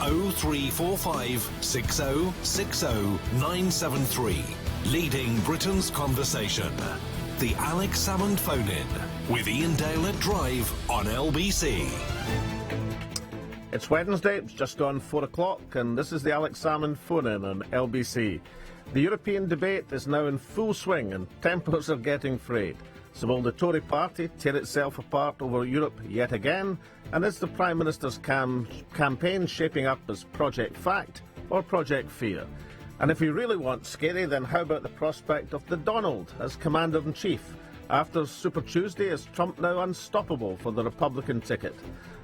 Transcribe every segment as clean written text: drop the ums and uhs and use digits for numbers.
0345 6060 973. Leading Britain's conversation. The Alex Salmond phone-in with Ian Dale at Drive on LBC. It's Wednesday, it's just on 4 o'clock, and this is the Alex Salmond phone-in on LBC. The European debate is now in full swing and tempers are getting frayed. So will the Tory party tear itself apart over Europe yet again? And is the Prime Minister's campaign shaping up as Project Fact or Project Fear? And if you really want scary, then how about the prospect of the Donald as Commander-in-Chief? After Super Tuesday, is Trump now unstoppable for the Republican ticket?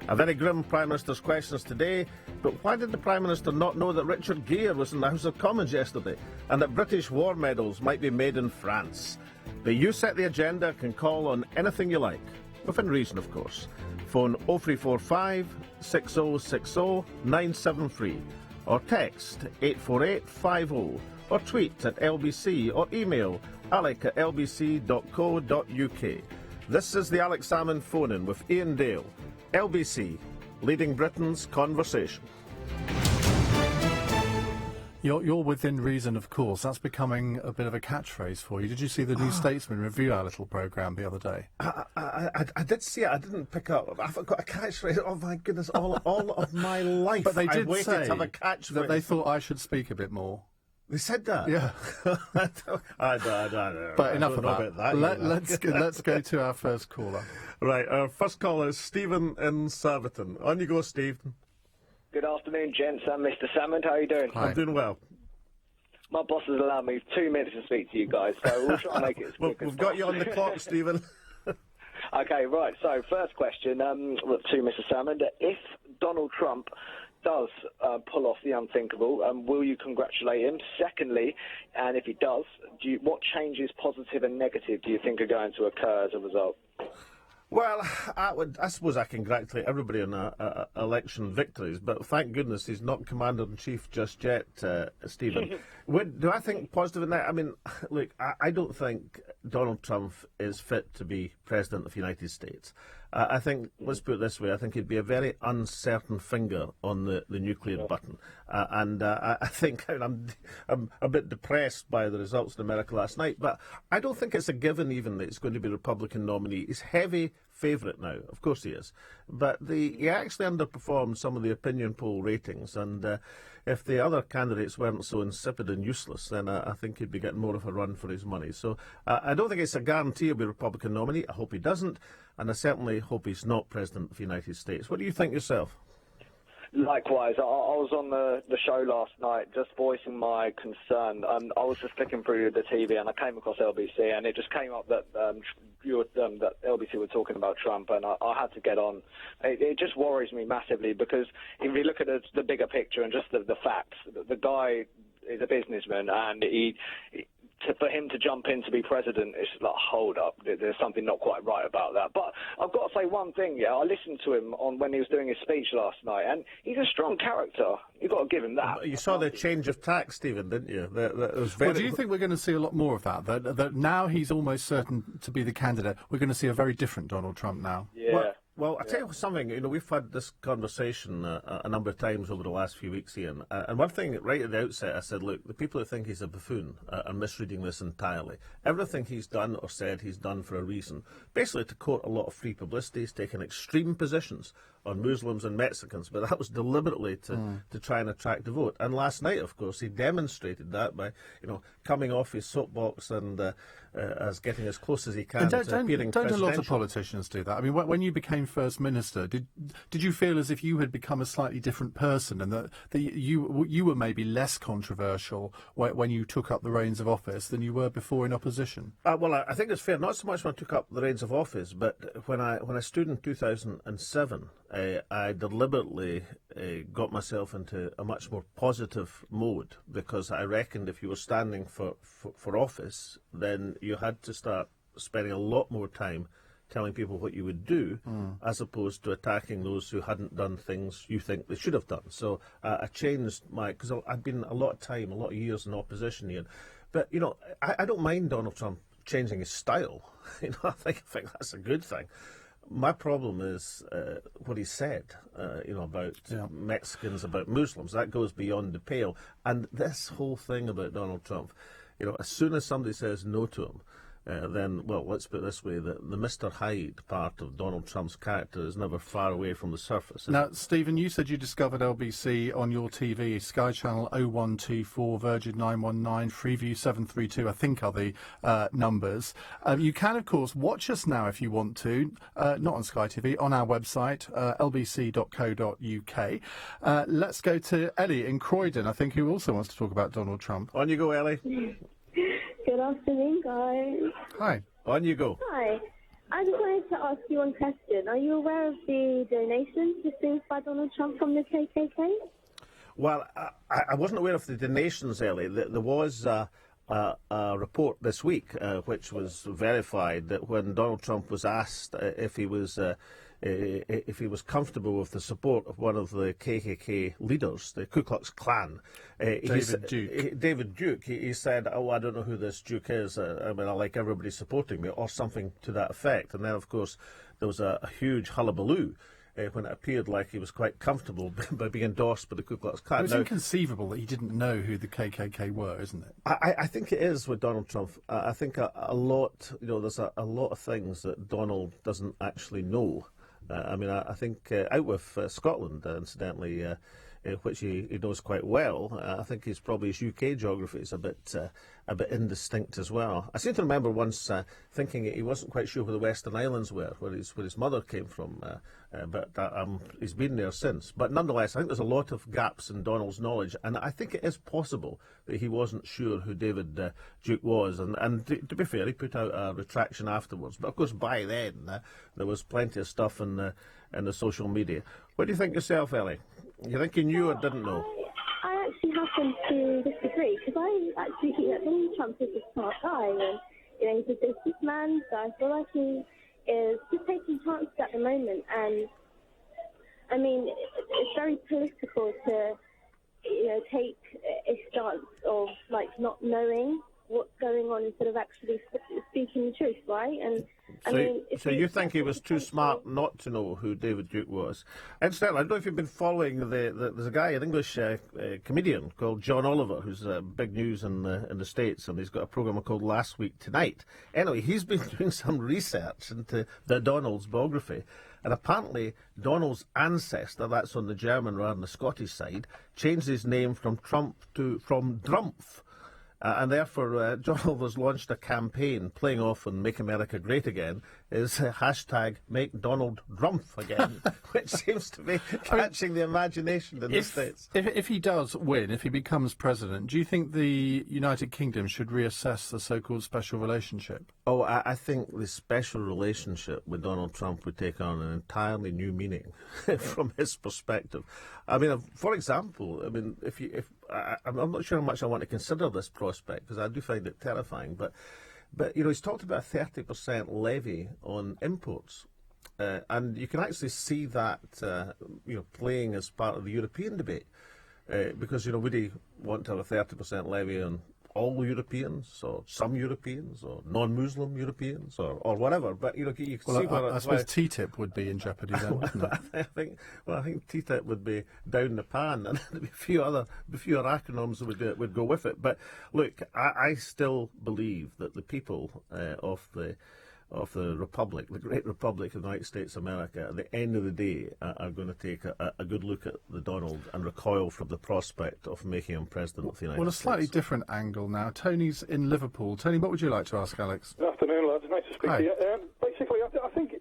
A very grim Prime Minister's questions today, but why did the Prime Minister not know that Richard Gere was in the House of Commons yesterday and that British war medals might be made in France? But you set the agenda, can call on anything you like, within reason of course. Phone 0345 6060 973 or text 84850 or tweet at LBC or email alec@lbc.co.uk. This is the Alex Salmond phone-in with Ian Dale. LBC, leading Britain's conversation. You're within reason, of course. That's becoming a bit of a catchphrase for you. Did you see the New Statesman review our little programme the other day? I did see it. I didn't pick up. I've got a catchphrase. Oh my goodness! All of my life, but they did I waited say to have a catchphrase. That they thought I should speak a bit more. They said that? Yeah. I don't But enough about that. Let's go to our first caller. Right, our first caller is Stephen in Surbiton. On you go, Stephen. Good afternoon, gents. I'm Mr. Salmond. How are you doing? Hi. I'm doing well. My boss has allowed me 2 minutes to speak to you guys, so we'll try and make it as quick as We've got you on the clock, Stephen. Okay, right. So, first question to Mr. Salmond. If Donald Trump does pull off the unthinkable, will you congratulate him? Secondly, and if he does, what changes, positive and negative, do you think are going to occur as a result? Well, I suppose I congratulate everybody on election victories, but thank goodness he's not Commander-in-Chief just yet, Stephen. Do I think positive in that? I mean, look, I don't think Donald Trump is fit to be President of the United States. I think, let's put it this way, I think he'd be a very uncertain finger on the nuclear button. I think I'm a bit depressed by the results in America last night, but I don't think it's a given even that he's going to be the Republican nominee. He's heavy favourite now, of course he is, but he actually underperformed some of the opinion poll ratings, and if the other candidates weren't so insipid and useless, then I think he'd be getting more of a run for his money. So I don't think it's a guarantee he'll be Republican nominee. I hope he doesn't, and I certainly hope he's not President of the United States. What do you think yourself? Likewise, I was on the show last night just voicing my concern. I was just flicking through the TV and I came across LBC and it just came up that that LBC were talking about Trump, and I had to get on. It just worries me massively because if you look at the bigger picture and just the facts, the guy is a businessman and for him to jump in to be president, it's like, hold up, there's something not quite right about that. But I've got to say one thing, yeah, I listened to him when he was doing his speech last night, and he's a strong character. You've got to give him that. You saw the change of tack, Stephen, didn't you? That was Well, do you think we're going to see a lot more of that? That now he's almost certain to be the candidate, we're going to see a very different Donald Trump now? Yeah. Well, I'll tell you something, we've had this conversation a number of times over the last few weeks, Ian, and one thing right at the outset I said, look, the people who think he's a buffoon are misreading this entirely. Everything he's done or said he's done for a reason. Basically, to quote a lot of free publicity, he's taken extreme positions on Muslims and Mexicans, but that was deliberately to try and attract the vote. And last night, of course, he demonstrated that by, coming off his soapbox and as getting as close as he can to appearing presidential. Don't a lot of politicians do that? I mean, when you became First Minister, did you feel as if you had become a slightly different person and that you were maybe less controversial when you took up the reins of office than you were before in opposition? Well, I think it's fair, not so much when I took up the reins of office, but when I stood in 2007, I deliberately got myself into a much more positive mode because I reckoned if you were standing for office, then you had to start spending a lot more time telling people what you would do as opposed to attacking those who hadn't done things you think they should have done. So I changed because I'd been a lot of years in opposition, Ian. But, I don't mind Donald Trump changing his style. I think that's a good thing. My problem is what he said, about Mexicans, about Muslims. That goes beyond the pale. And this whole thing about Donald Trump, as soon as somebody says no to him, then, well, let's put it this way, the Mr. Hyde part of Donald Trump's character is never far away from the surface. Now, Stephen, you said you discovered LBC on your TV, Sky Channel 0124, Virgin 919, Freeview 732, I think are the numbers. You can, of course, watch us now if you want to, not on Sky TV, on our website, lbc.co.uk. Let's go to Ellie in Croydon, I think, who also wants to talk about Donald Trump. On you go, Ellie. Good afternoon, guys. Hi. On you go. Hi. I just wanted to ask you one question. Are you aware of the donations received by Donald Trump from the KKK? Well, I wasn't aware of the donations, Ellie. There was a report this week which was verified that when Donald Trump was asked if he was comfortable with the support of one of the KKK leaders, the Ku Klux Klan, David Duke, he said, "Oh, I don't know who this Duke is. I like everybody supporting me," or something to that effect. And then, of course, there was a huge hullabaloo when it appeared like he was quite comfortable by being endorsed by the Ku Klux Klan. It was inconceivable that he didn't know who the KKK were, isn't it? I think it is with Donald Trump. I think a lot, there's a lot of things that Donald doesn't actually know. I think out with Scotland, incidentally, which he knows quite well. I think his UK geography is a bit indistinct as well. I seem to remember once thinking he wasn't quite sure where the Western Islands were, where his mother came from, but he's been there since. But nonetheless, I think there's a lot of gaps in Donald's knowledge, and I think it is possible that he wasn't sure who David Duke was. And to be fair, he put out a retraction afterwards. But of course, by then there was plenty of stuff in the social media. What do you think yourself, Ellie? You think he knew or didn't know? I actually happen to disagree, because I actually think that Donald Trump is a smart guy, and he's a businessman, so I feel like he is just taking chances at the moment. And I mean, it's very political to take a stance of not knowing what's going on instead of actually speaking the truth, right? And so you think he was too smart not to know who David Duke was? Incidentally, I don't know if you've been following there's a guy, an English comedian called John Oliver, who's big news in the States, and he's got a programme called Last Week Tonight. Anyway, he's been doing some research into the Donald's biography, and apparently Donald's ancestor, that's on the German rather than the Scottish side, changed his name from Trump from Drumpf. And therefore, John Oliver's launched a campaign playing off on Make America Great Again, is hashtag Make Donald Drumpf Again, which seems to be catching the imagination in the States. If he does win, if he becomes president, do you think the United Kingdom should reassess the so-called special relationship? Oh, I think the special relationship with Donald Trump would take on an entirely new meaning from his perspective. For example, I'm not sure how much I want to consider this prospect, because I do find it terrifying, but he's talked about a 30% levy on imports, and you can actually see that playing as part of the European debate, because would he want to have a 30% levy on all Europeans, or some Europeans, or non-Muslim Europeans, or whatever? But you can see. I suppose TTIP would be in jeopardy then, wouldn't it? I think TTIP would be down the pan, and there'd be a few other acronyms that would go with it. But look, I still believe that the people of the Republic, the great Republic of the United States of America, at the end of the day, are going to take a good look at the Donald and recoil from the prospect of making him president of the United States. Well, a slightly different angle now. Tony's in Liverpool. Tony, what would you like to ask Alex? Good afternoon, lads. Nice to speak to you. Basically, I think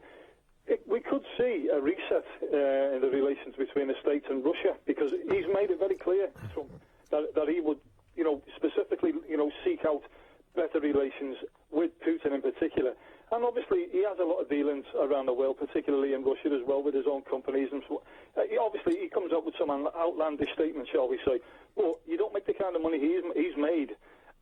we could see a reset in the relations between the States and Russia, because he's made it very clear that he would, specifically, seek out better relations with Putin in particular. And obviously, he has a lot of dealings around the world, particularly in Russia as well, with his own companies. And so, obviously, he comes up with some outlandish statements, shall we say. But you don't make the kind of money he's made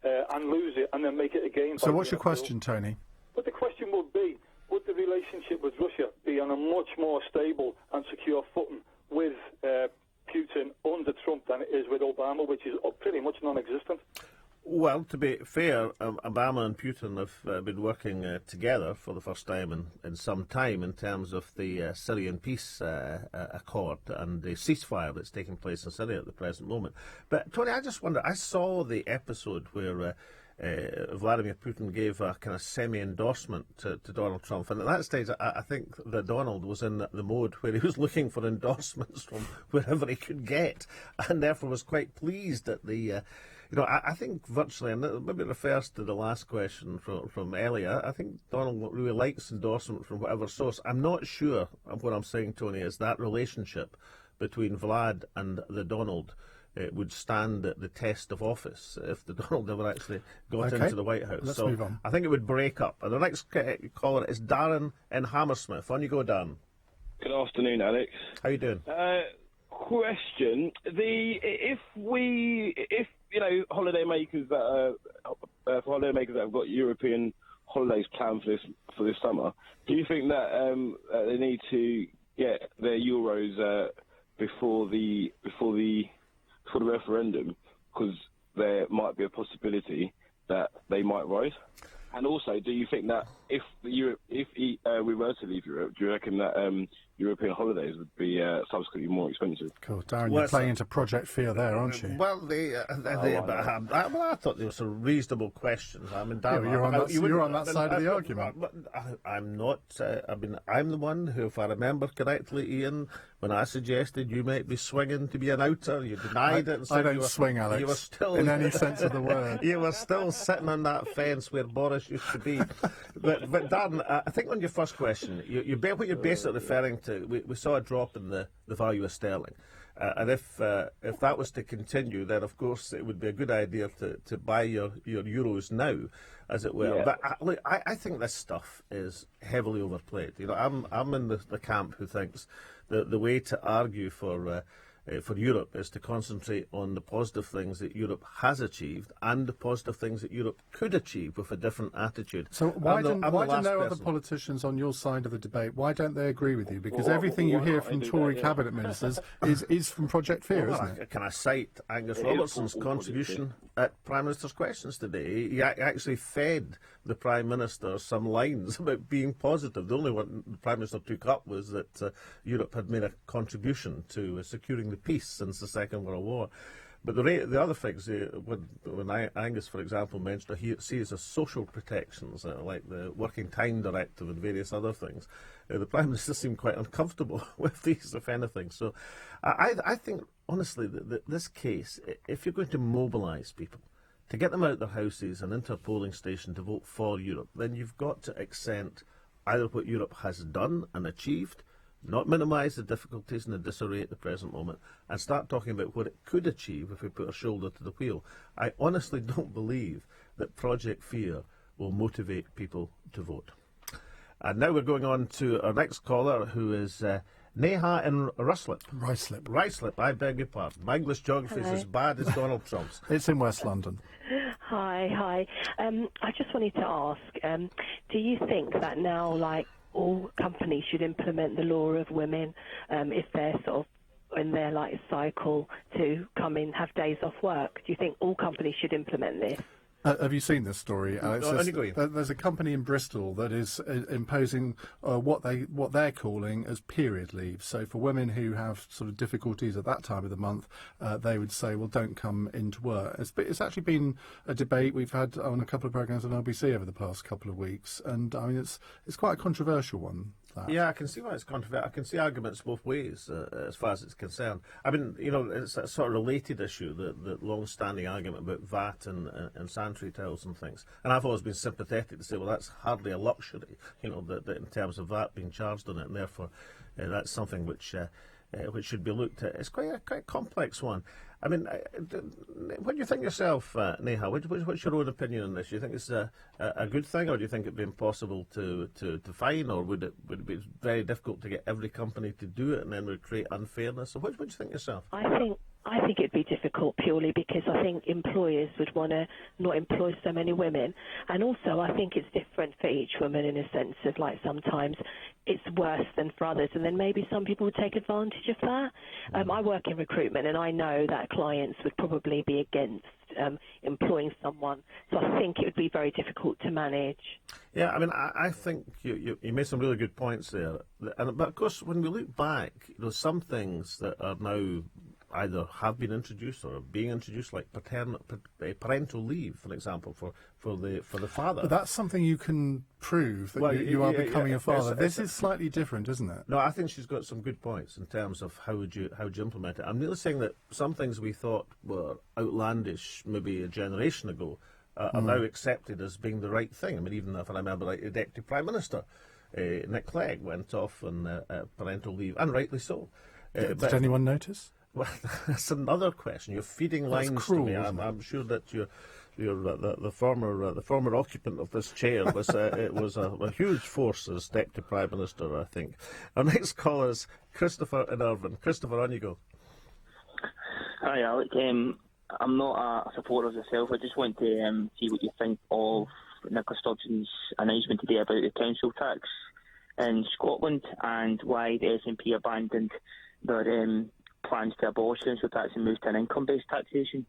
and lose it and then make it again. So what's your question, Tony? But the question would be, would the relationship with Russia be on a much more stable and secure footing with Putin under Trump than it is with Obama, which is pretty much non-existent? Well, to be fair, Obama and Putin have been working together for the first time in some time in terms of the Syrian peace accord and the ceasefire that's taking place in Syria at the present moment. But, Tony, I just wonder, I saw the episode where Vladimir Putin gave a kind of semi-endorsement to Donald Trump. And at that stage, I think that Donald was in the mode where he was looking for endorsements from wherever he could get, and therefore was quite pleased at the... I think virtually, and maybe it refers to the last question from Ellie, I think Donald really likes endorsement from whatever source. I'm not sure of what I'm saying, Tony, is that relationship between Vlad and the Donald would stand the test of office if the Donald ever actually got into the White House. Let's move on. I think it would break up. And the next caller is Darren in Hammersmith. On you go, Darren. Good afternoon, Alex. How you doing? Question: if holidaymakers that have got European holidays planned for this summer, do you think that they need to get their euros before the referendum, because there might be a possibility that they might rise? And also, do you think that if we were to leave Europe, do you reckon that European holidays would be subsequently more expensive? Cool, Darren, you're playing into Project Fear there, aren't you? Well, I thought they were some reasonable questions. I mean, Darren, you're on that side of the argument. I'm not. I'm the one who, if I remember correctly, Ian, when I suggested you might be swinging to be an outer, you denied it. And said I don't swing, Alex, you were still, in any sense of the word. You were still sitting on that fence where Boris used to be. But Darren, I think on your first question, what you're basically referring to, we saw a drop in the value of sterling. And if that was to continue, then of course it would be a good idea to buy your euros now, as it were. Yeah. But I think this stuff is heavily overplayed. I'm in the camp who thinks the way to argue for Europe is to concentrate on the positive things that Europe has achieved and the positive things that Europe could achieve with a different attitude. So why do no other politicians on your side of the debate, why don't they agree with you? Because everything you hear from Tory cabinet ministers is from Project Fear, isn't it? Can I cite Angus Robertson's contribution at Prime Minister's Questions today? He actually fed the Prime Minister some lines about being positive. The only one the Prime Minister took up was that Europe had made a contribution to securing the peace since the Second World War. But the other things, when Angus, for example, mentioned he sees as social protections, like the Working Time Directive and various other things, the Prime Minister seemed quite uncomfortable with these, if anything. So I think, honestly, that this case, if you're going to mobilise people, to get them out of their houses and into a polling station to vote for Europe, then you've got to accent either what Europe has done and achieved, not minimise the difficulties and the disarray at the present moment, and start talking about what it could achieve if we put our shoulder to the wheel. I honestly don't believe that Project Fear will motivate people to vote. And now we're going on to our next caller, who is Neha in Ruislip. I beg your pardon. My English geography is as bad as Donald Trump's. It's in West London. Hi. I just wanted to ask, do you think that now, like, all companies should implement the law of women if they're sort of in their cycle to come in, have days off work? Do you think all companies should implement this? Have you seen this story, Alex? There's a company in Bristol that is imposing what they're calling as period leave. So for women who have sort of difficulties at that time of the month, they would say, well, don't come into work. It's actually been a debate we've had on a couple of programmes on LBC over the past couple of weeks, and I mean it's quite a controversial one. Yeah, I can see why it's controversial. I can see arguments both ways as far as it's concerned. I mean, it's a sort of related issue, the long-standing argument about VAT and sanitary towels and things. And I've always been sympathetic to say, well, that's hardly a luxury, that in terms of VAT being charged on it, and therefore that's something which should be looked at. It's quite a complex one. I mean, what do you think yourself, Neha? What's your own opinion on this? Do you think it's a good thing, or do you think it'd be impossible to fine, or would it be very difficult to get every company to do it, and then would create unfairness? So what do you think yourself? I think it'd be difficult purely because I think employers would want to not employ so many women, and also I think it's different for each woman in a sense of sometimes it's worse than for others, and then maybe some people would take advantage of that. I work in recruitment, and I know that clients would probably be against employing someone. So I think it would be very difficult to manage. Yeah, I mean, I think you made some really good points there. But of course, when we look back, some things that are now either have been introduced or are being introduced, like parental leave, for example, for the father. But that's something you can prove that you are becoming a father. This is slightly different, isn't it? No, I think she's got some good points in terms of how would you implement it. I'm really saying that some things we thought were outlandish maybe a generation ago are now accepted as being the right thing. I mean, even if I remember, like the Deputy Prime Minister, Nick Clegg, went off on parental leave, and rightly so. Did anyone notice? Well, that's another question. You're feeding lines cruel, to me. I'm sure that the former occupant of this chair was it was a huge force as Deputy Prime Minister, I think. Our next caller is Christopher in Irvine. Christopher, on you go. Hi, Alec. I'm not a supporter of yourself. I just want to see what you think of Nicola Sturgeon's announcement today about the council tax in Scotland and why the SNP abandoned their plans to abolish council tax and move to an income-based taxation.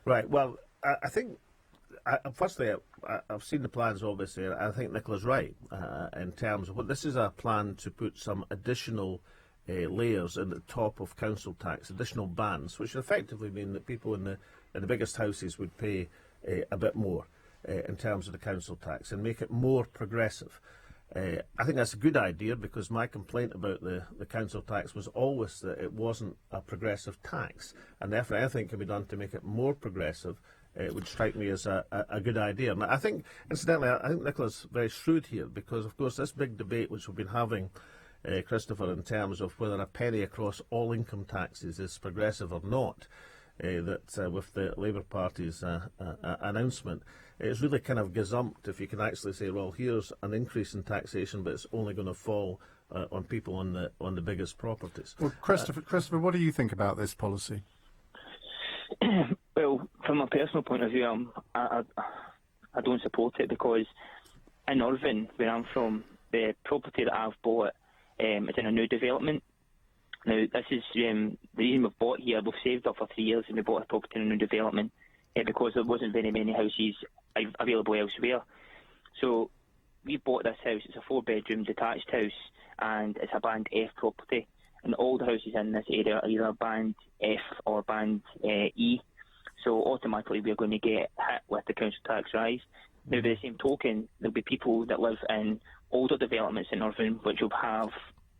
Right. Well, I think, firstly, I've seen the plans, obviously, and I think Nicola's right in terms of this is a plan to put some additional layers in the top of council tax, additional bands, which effectively mean that people in the biggest houses would pay a bit more in terms of the council tax and make it more progressive. I think that's a good idea because my complaint about the council tax was always that it wasn't a progressive tax, and therefore anything can be done to make it more progressive. It would strike me as a good idea. And I think, incidentally, I think Nicola's very shrewd here because, of course, this big debate which we've been having, Christopher, in terms of whether a penny across all income taxes is progressive or not, that with the Labour Party's announcement, it's really kind of gazumped if you can actually say, well, here's an increase in taxation, but it's only going to fall on people on the biggest properties. Well, Christopher, what do you think about this policy? Well, from a personal point of view, I don't support it because in Irvine, where I'm from, the property that I've bought is in a new development. Now, this is the reason we've bought here. We've saved up for 3 years and we bought a property in a new development because there wasn't very many houses available elsewhere. So we bought this house. It's a 4-bedroom detached house and it's a Band F property. And all the houses in this area are either Band F or Band E. So automatically we're going to get hit with the council tax rise. Now, by the same token, there'll be people that live in older developments in Irvine which will have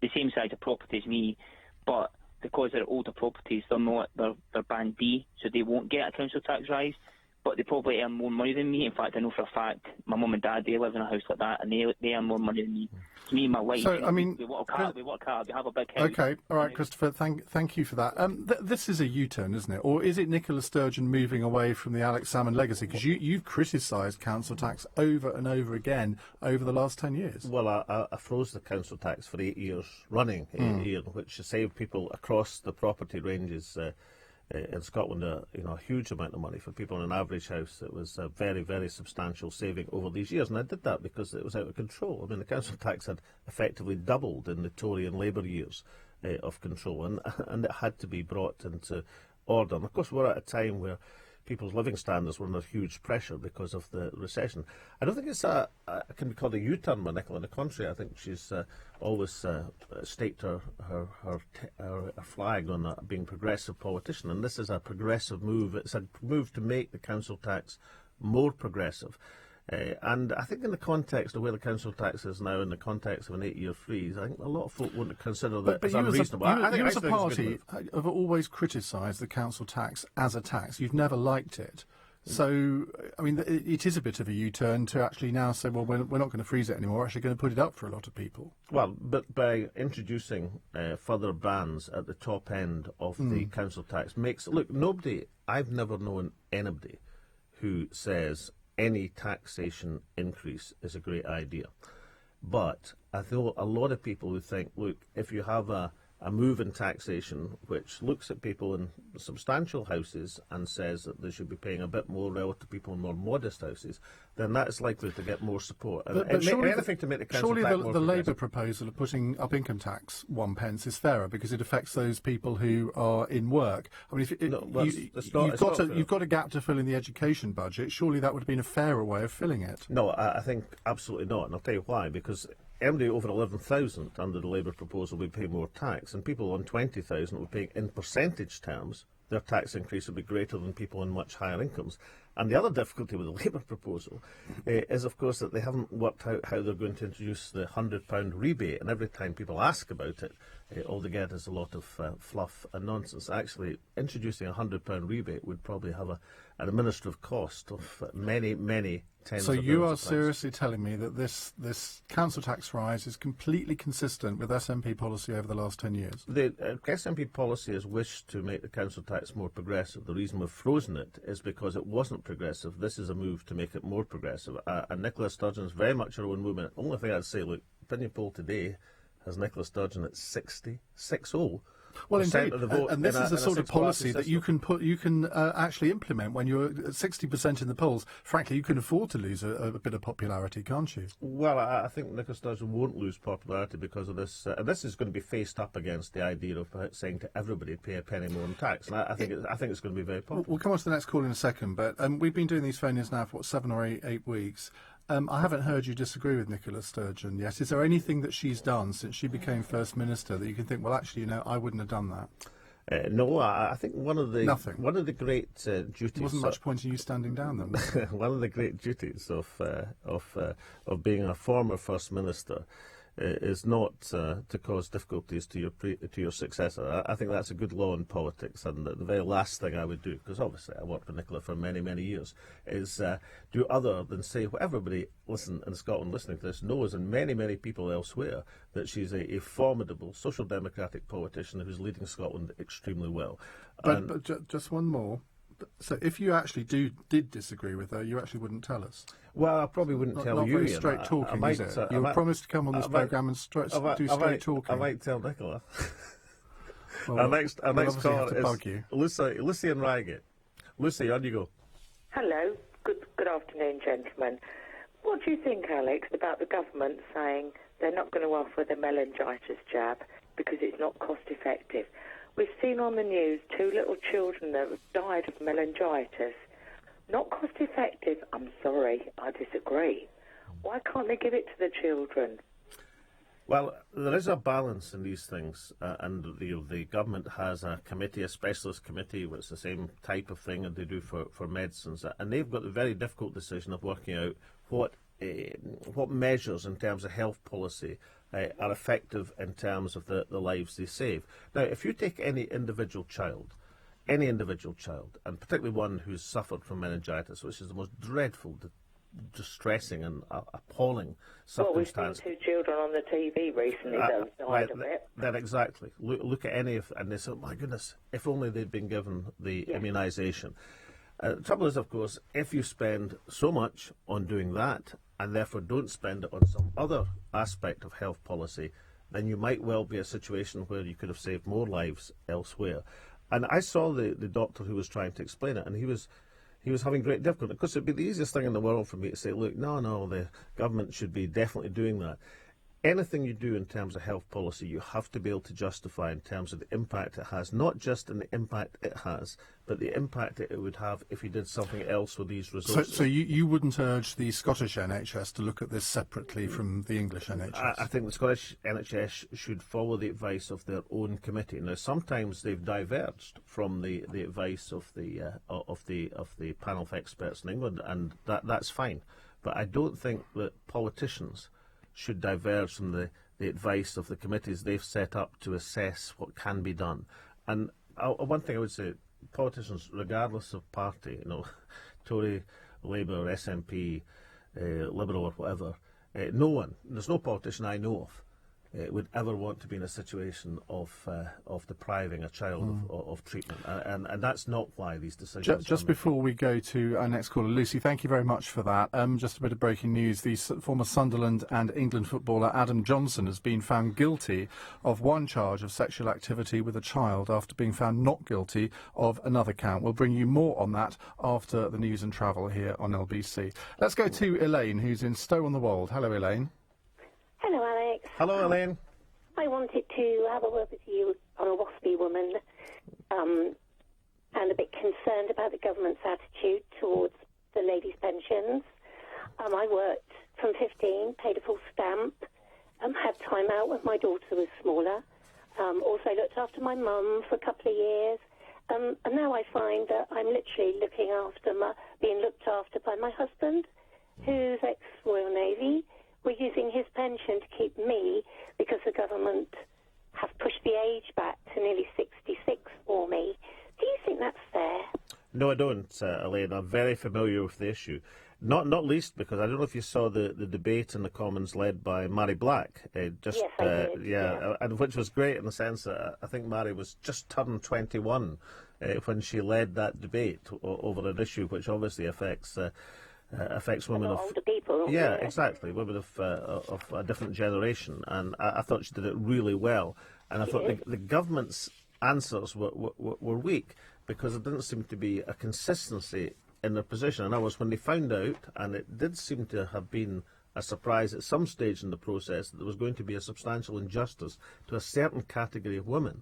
the same size of property as me, but because they're older properties, they're Band D, so they won't get a council tax rise, but they probably earn more money than me. In fact, I know for a fact my mum and dad, they live in a house like that, and they earn more money than me. Me and my wife, So, I mean, we work hard, we have a big house. Okay, all right, Christopher, thank you for that. This is a U-turn, isn't it? Or is it Nicola Sturgeon moving away from the Alex Salmond legacy? Because you've criticised council tax over and over again over the last 10 years. Well, I froze the council tax for 8 years running, which saved people across the property ranges in Scotland a huge amount of money for people in an average house. It was a very, very substantial saving over these years, and I did that because it was out of control. I mean, the council tax had effectively doubled in the Tory and Labour years of control, and it had to be brought into order. And of course, we're at a time where people's living standards were under huge pressure because of the recession. I don't think it can be called a U-turn by Nicola. On the contrary, I think she's always staked her flag on being a progressive politician, and this is a progressive move. It's a move to make the council tax more progressive. And I think in the context of where the council tax is now, in the context of an 8-year freeze, I think a lot of folk wouldn't consider that as unreasonable. You as a party have always criticised the council tax as a tax. You've never liked it. So, I mean, it is a bit of a U-turn to actually now say, well, we're not going to freeze it anymore. We're actually going to put it up for a lot of people. Well, but by introducing further bans at the top end of the council tax I've never known anybody who says any taxation increase is a great idea. But I know a lot of people who think, look, if you have a a move in taxation which looks at people in substantial houses and says that they should be paying a bit more relative to people in more modest houses, then that is likely to get more support. But surely anything to make the council surely tax the more Labour progressive. proposal of putting up income tax 1p is fairer because it affects those people who are in work. I mean, you've got a gap to fill in the education budget. Surely that would have been a fairer way of filling it. No, I think absolutely not, and I'll tell you why. Because anybody over 11,000 under the Labour proposal would pay more tax, and people on 20,000 would pay, in percentage terms, their tax increase would be greater than people on much higher incomes. And the other difficulty with the Labour proposal is, of course, that they haven't worked out how they're going to introduce the £100 rebate, and every time people ask about it, all they get is a lot of fluff and nonsense. Actually, introducing a £100 rebate would probably have an administrative cost of many, many tens So of you millions are of pounds. seriously telling me that this council tax rise is completely consistent with SNP policy over the last 10 years? The SNP policy has wished to make the council tax more progressive. The reason we've frozen it is because it wasn't progressive. This is a move to make it more progressive. And Nicola Sturgeon is very much her own movement. Only thing I'd say, look, opinion poll today has Nicola Sturgeon at 60. Well, percent indeed, of the vote and this in is the in sort of policy that system. you can actually implement when you're at 60% in the polls. Frankly, you can afford to lose a bit of popularity, can't you? Well, I think Nicola Sturgeon won't lose popularity because of this. And this is going to be faced up against the idea of saying to everybody to pay a penny more in tax. And I think it's going to be very popular. We'll come on to the next call in a second, but we've been doing these phone-ins now for, 7 or 8 weeks. I haven't heard you disagree with Nicola Sturgeon yet. Is there anything that she's done since she became First Minister that you can think, well, actually, I wouldn't have done that? No, I think one of the great duties. There wasn't much point in you standing down then. One of the great duties of being a former First Minister is not to cause difficulties to your successor. I think that's a good law in politics, and the very last thing I would do, because obviously I worked with Nicola for many, many years, is do other than say what everybody in Scotland listening to this knows, and many, many people elsewhere, that she's a formidable social democratic politician who's leading Scotland extremely well. But just one more. So if you actually did disagree with her, you actually wouldn't tell us? Well, I probably wouldn't tell not you. Very straight talking, is it? You promised to come on this programme and do straight talking. I might tell Nicola. Well, our next caller is Lucy in Reigate. Lucy, on you go. Hello. Good afternoon, gentlemen. What do you think, Alex, about the government saying they're not going to offer the meningitis jab because it's not cost effective? We've seen on the news 2 little children that have died of meningitis. Not cost effective? I'm sorry, I disagree. Why can't they give it to the children? Well, there is a balance in these things, and the government has a committee, a specialist committee, which is the same type of thing that they do for medicines, and they've got the very difficult decision of working out what measures in terms of health policy are effective in terms of the lives they save. Now, if you take any individual child, and particularly one who's suffered from meningitis, which is the most dreadful, distressing and appalling circumstance. Well, we've seen 2 children on the TV recently that have died of it. That exactly. Look at any of, and they say, oh, my goodness, if only they'd been given the immunisation. The trouble is, of course, if you spend so much on doing that, and therefore don't spend it on some other aspect of health policy, then you might well be a situation where you could have saved more lives elsewhere. And I saw the doctor who was trying to explain it, and he was having great difficulty, because it'd be the easiest thing in the world for me to say, look, no, the government should be definitely doing that. Anything you do in terms of health policy, you have to be able to justify in terms of the impact it has, not just in the impact it has, but the impact it would have if you did something else with these resources. So you wouldn't urge the Scottish NHS to look at this separately from the English NHS? I think the Scottish NHS should follow the advice of their own committee. Now, sometimes they've diverged from the advice of the panel of experts in England, and that's fine. But I don't think that politicians should diverge from the advice of the committees they've set up to assess what can be done. And one thing I would say, politicians, regardless of party, Tory, Labour, SNP, Liberal or whatever, there's no politician I know of would ever want to be in a situation of depriving a child of treatment, and that's not why these decisions. Just before we go to our next caller, Lucy, thank you very much for that. Just a bit of breaking news: the former Sunderland and England footballer Adam Johnson has been found guilty of one charge of sexual activity with a child after being found not guilty of another count. We'll bring you more on that after the news and travel here on LBC. Let's go to Elaine, who's in Stow-on-the-Wold. Hello, Elaine. Hello, Alex. Hello, Elaine. I wanted to have a word with you. I'm a WASPy woman and a bit concerned about the government's attitude towards the ladies' pensions. I worked from 15, paid a full stamp, had time out when my daughter was smaller, also looked after my mum for a couple of years, and now I find that I'm literally being looked after by my husband, who's ex-Royal Navy. We're using his pension to keep me because the government have pushed the age back to nearly 66 for me. Do you think that's fair? No, I don't, Elaine. I'm very familiar with the issue. Not least because I don't know if you saw the debate in the Commons led by Mary Black. Yes, I did. Yeah, and which was great in the sense that I think Mary was just turned 21 when she led that debate over an issue which obviously affects women of older people. Yeah, exactly, women of a different generation, and I thought she did it really well. And I thought the government's answers were weak because there didn't seem to be a consistency in their position. And that was when they found out, and it did seem to have been a surprise at some stage in the process, that there was going to be a substantial injustice to a certain category of women.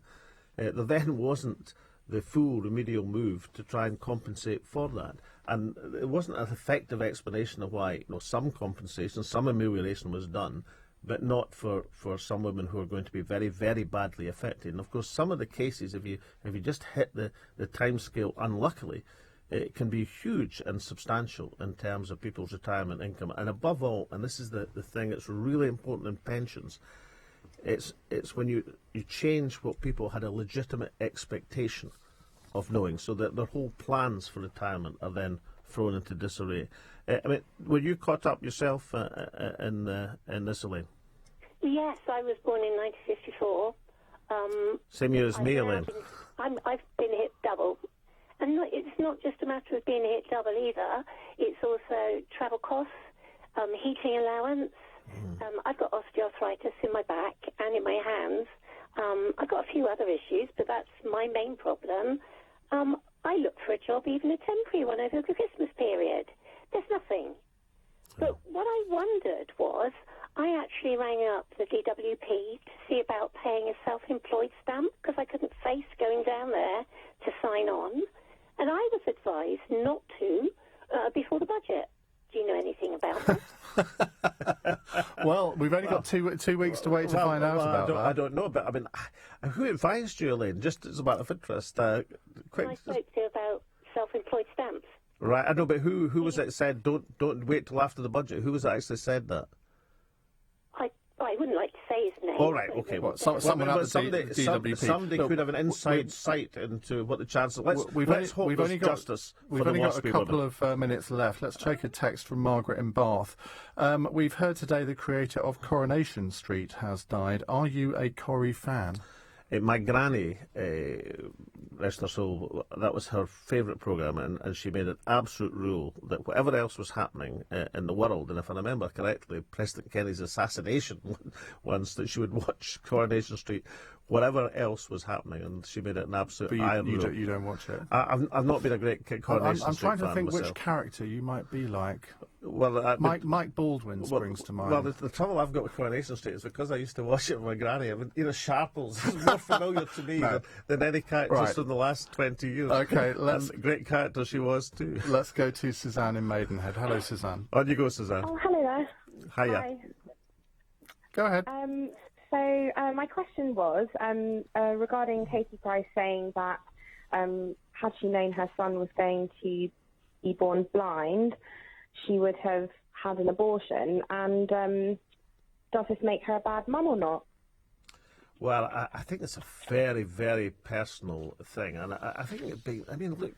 There then wasn't the full remedial move to try and compensate for that. And it wasn't an effective explanation of why some compensation, some amelioration was done, but not for some women who are going to be very, very badly affected. And of course, some of the cases, if you just hit the timescale unluckily, it can be huge and substantial in terms of people's retirement income. And above all, and this is the thing that's really important in pensions, it's when you change what people had a legitimate expectation of knowing, so that their whole plans for retirement are then thrown into disarray. I mean, were you caught up yourself in this, Elaine? Yes, I was born in 1954. Same year as me, Elaine. I've been hit double. And it's not just a matter of being hit double either. It's also travel costs, heating allowance. I've got osteoarthritis in my back and in my hands. I've got a few other issues, but that's my main problem. I looked for a job, even a temporary one, over the Christmas period. There's nothing. But what I wondered was, I actually rang up the DWP to see about paying a self-employed stamp, because I couldn't face going down there to sign on. And I was advised not to before the budget. Do you know anything about that? Well, we've only got two weeks to wait to find out about that. I don't know, but I mean, who advised you, Elaine? Just as a matter of interest, quick. I spoke to about self-employed stamps. Right, I know, but who was it said don't wait till after the budget? Who was it actually said that? I wouldn't like to say his name. All right, okay. Well, someone at the DWP. Somebody could have an inside sight into what the chances. Let's hope there's justice. We've only got a couple of minutes left. Let's take a text from Margaret in Bath. We've heard today the creator of Coronation Street has died. Are you a Corrie fan? My granny, rest her soul, that was her favourite programme, and she made an absolute rule that whatever else was happening in the world, and if I remember correctly, President Kennedy's assassination once, that she would watch Coronation Street, whatever else was happening, and she made it an absolute iron rule. You don't watch it? I've not been a great Coronation Street fan. I'm trying to think myself. which character you might be like. Well, Mike Baldwin springs to mind. Well, the trouble I've got with Coronation Street is because I used to watch it with my granny. I mean, Sharples is more familiar to me than any characters from the last 20 years. Okay, great character she was too. Let's go to Suzanne in Maidenhead. Hello, Suzanne. On you go, Suzanne. Oh, hello there. Hiya. Hi. Go ahead. So my question was regarding Katie Price saying that had she known her son was going to be born blind, she would have had an abortion. And does this make her a bad mum or not? Well, I think it's a very, very personal thing, and I think it'd be. I mean, look,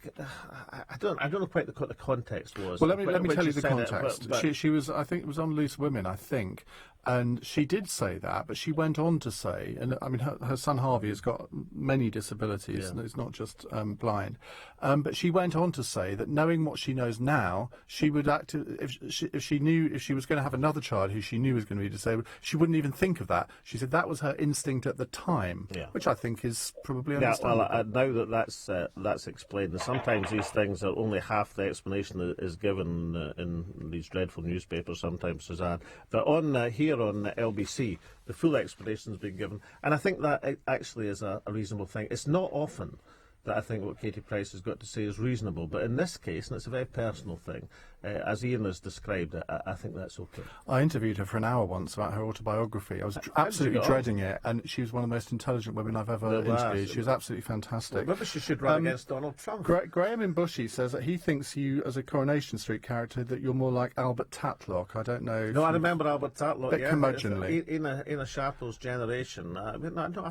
I don't know quite what the context was. Well, let me tell you the context. She was, I think, it was on Loose Women, I think, And she did say that, but she went on to say, and I mean, her son Harvey has got many disabilities, and he's not just blind. But she went on to say that knowing what she knows now, she would act if she knew if she was going to have another child who she knew was going to be disabled, she wouldn't even think of that. She said that was her instinct at the time, which I think is probably understandable. Well, now that's explained, and sometimes these things are only half the explanation that is given in these dreadful newspapers. Sometimes, Suzanne, but on here on LBC, the full explanation has been given, and I think that actually is a reasonable thing. It's not often that I think what Katie Price has got to say is reasonable, but in this case, and it's a very personal thing, as Ian has described it, I think that's okay. I interviewed her for an hour once about her autobiography. I was absolutely dreading it, and she was one of the most intelligent women I've ever interviewed. She was absolutely fantastic. Maybe she should run against Donald Trump. Graham in Bushy says that he thinks you, as a Coronation Street character, that you're more like Albert Tatlock. I don't know. No, I remember Albert Tatlock. Bit curmudgeonly. In a Sharples generation. I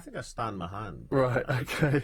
think I stand my hand. Right, okay.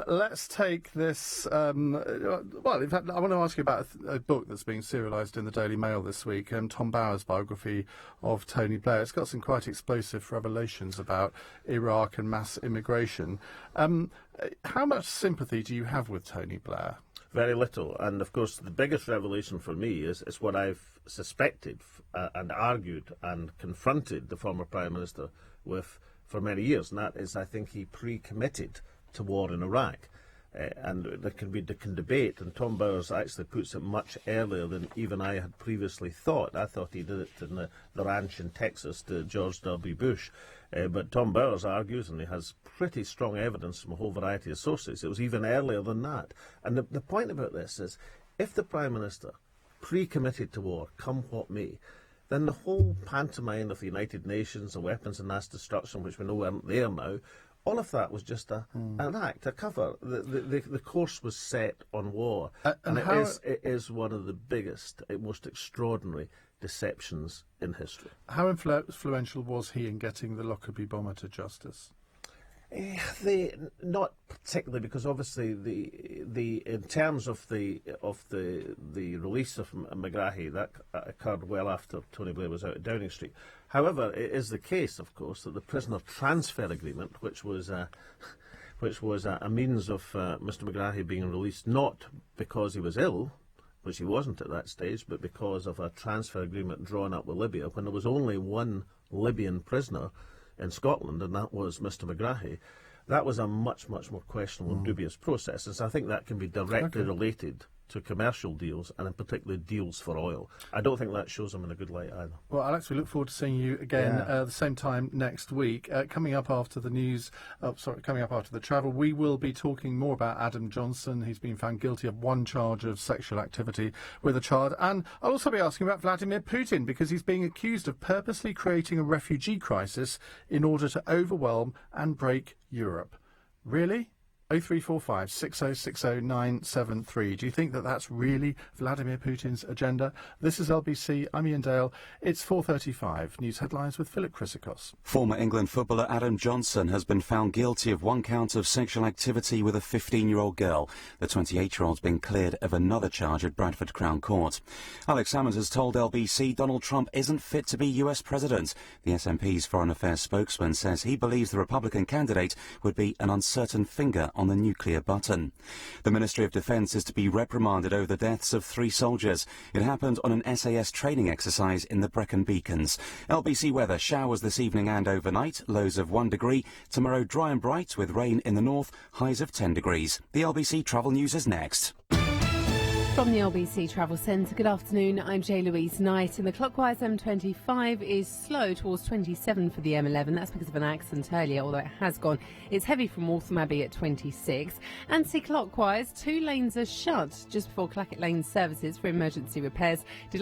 Let's take this. Well, in fact, I want to ask you about a book that's being serialised in the Daily Mail this week, Tom Bower's biography of Tony Blair. It's got some quite explosive revelations about Iraq and mass immigration. How much sympathy do you have with Tony Blair? Very little. And, of course, the biggest revelation for me is what I've suspected and argued and confronted the former Prime Minister with for many years, and that is I think he pre-committed to war in Iraq. And there can debate, and Tom Bowers actually puts it much earlier than even I had previously thought. I thought he did it in the ranch in Texas to George W. Bush. But Tom Bowers argues, and he has pretty strong evidence from a whole variety of sources, it was even earlier than that. And the point about this is, if the Prime Minister pre-committed to war, come what may, then the whole pantomime of the United Nations, the weapons of mass destruction, which we know aren't there now, all of that was just an act, a cover. The course was set on war, and it is one of the biggest, most extraordinary deceptions in history. How influential was he in getting the Lockerbie bomber to justice? Not particularly, because obviously in terms of the release of McGrahy, that occurred well after Tony Blair was out at Downing Street. However, it is the case, of course, that the prisoner transfer agreement, which was a means of Mr. McGrahy being released not because he was ill, which he wasn't at that stage, but because of a transfer agreement drawn up with Libya, when there was only one Libyan prisoner in Scotland, and that was Mr. McGrahy. That was a much, much more questionable and dubious process, and so I think that can be directly related to commercial deals, and in particular deals for oil. I don't think that shows them in a good light either. Well, Alex, we look forward to seeing you again the same time next week. Coming up after the news, coming up after the travel, we will be talking more about Adam Johnson. He's been found guilty of one charge of sexual activity with a child, and I'll also be asking about Vladimir Putin, because he's being accused of purposely creating a refugee crisis in order to overwhelm and break Europe. Really? 0345 6060 973. Do you think that that's really Vladimir Putin's agenda? This is LBC. I'm Ian Dale. It's 4:35. News headlines with Philip Chrysikos. Former England footballer Adam Johnson has been found guilty of one count of sexual activity with a 15-year-old girl. The 28-year-old's been cleared of another charge at Bradford Crown Court. Alex Salmond has told LBC Donald Trump isn't fit to be US president. The SNP's foreign affairs spokesman says he believes the Republican candidate would be an uncertain finger on the nuclear button. The Ministry of Defence is to be reprimanded over the deaths of 3 soldiers. It happened on an SAS training exercise in the Brecon Beacons. LBC weather: showers this evening and overnight, lows of 1 degree. Tomorrow dry and bright with rain in the north, highs of 10 degrees. The LBC Travel News is next. From the LBC Travel Centre, good afternoon, I'm J-Louise Knight, and the clockwise M25 is slow towards 27 for the M11. That's because of an accident earlier, although it has gone. It's heavy from Waltham Abbey at 26. Anti-clockwise, 2 lanes are shut just before Clackett Lane services for emergency repairs.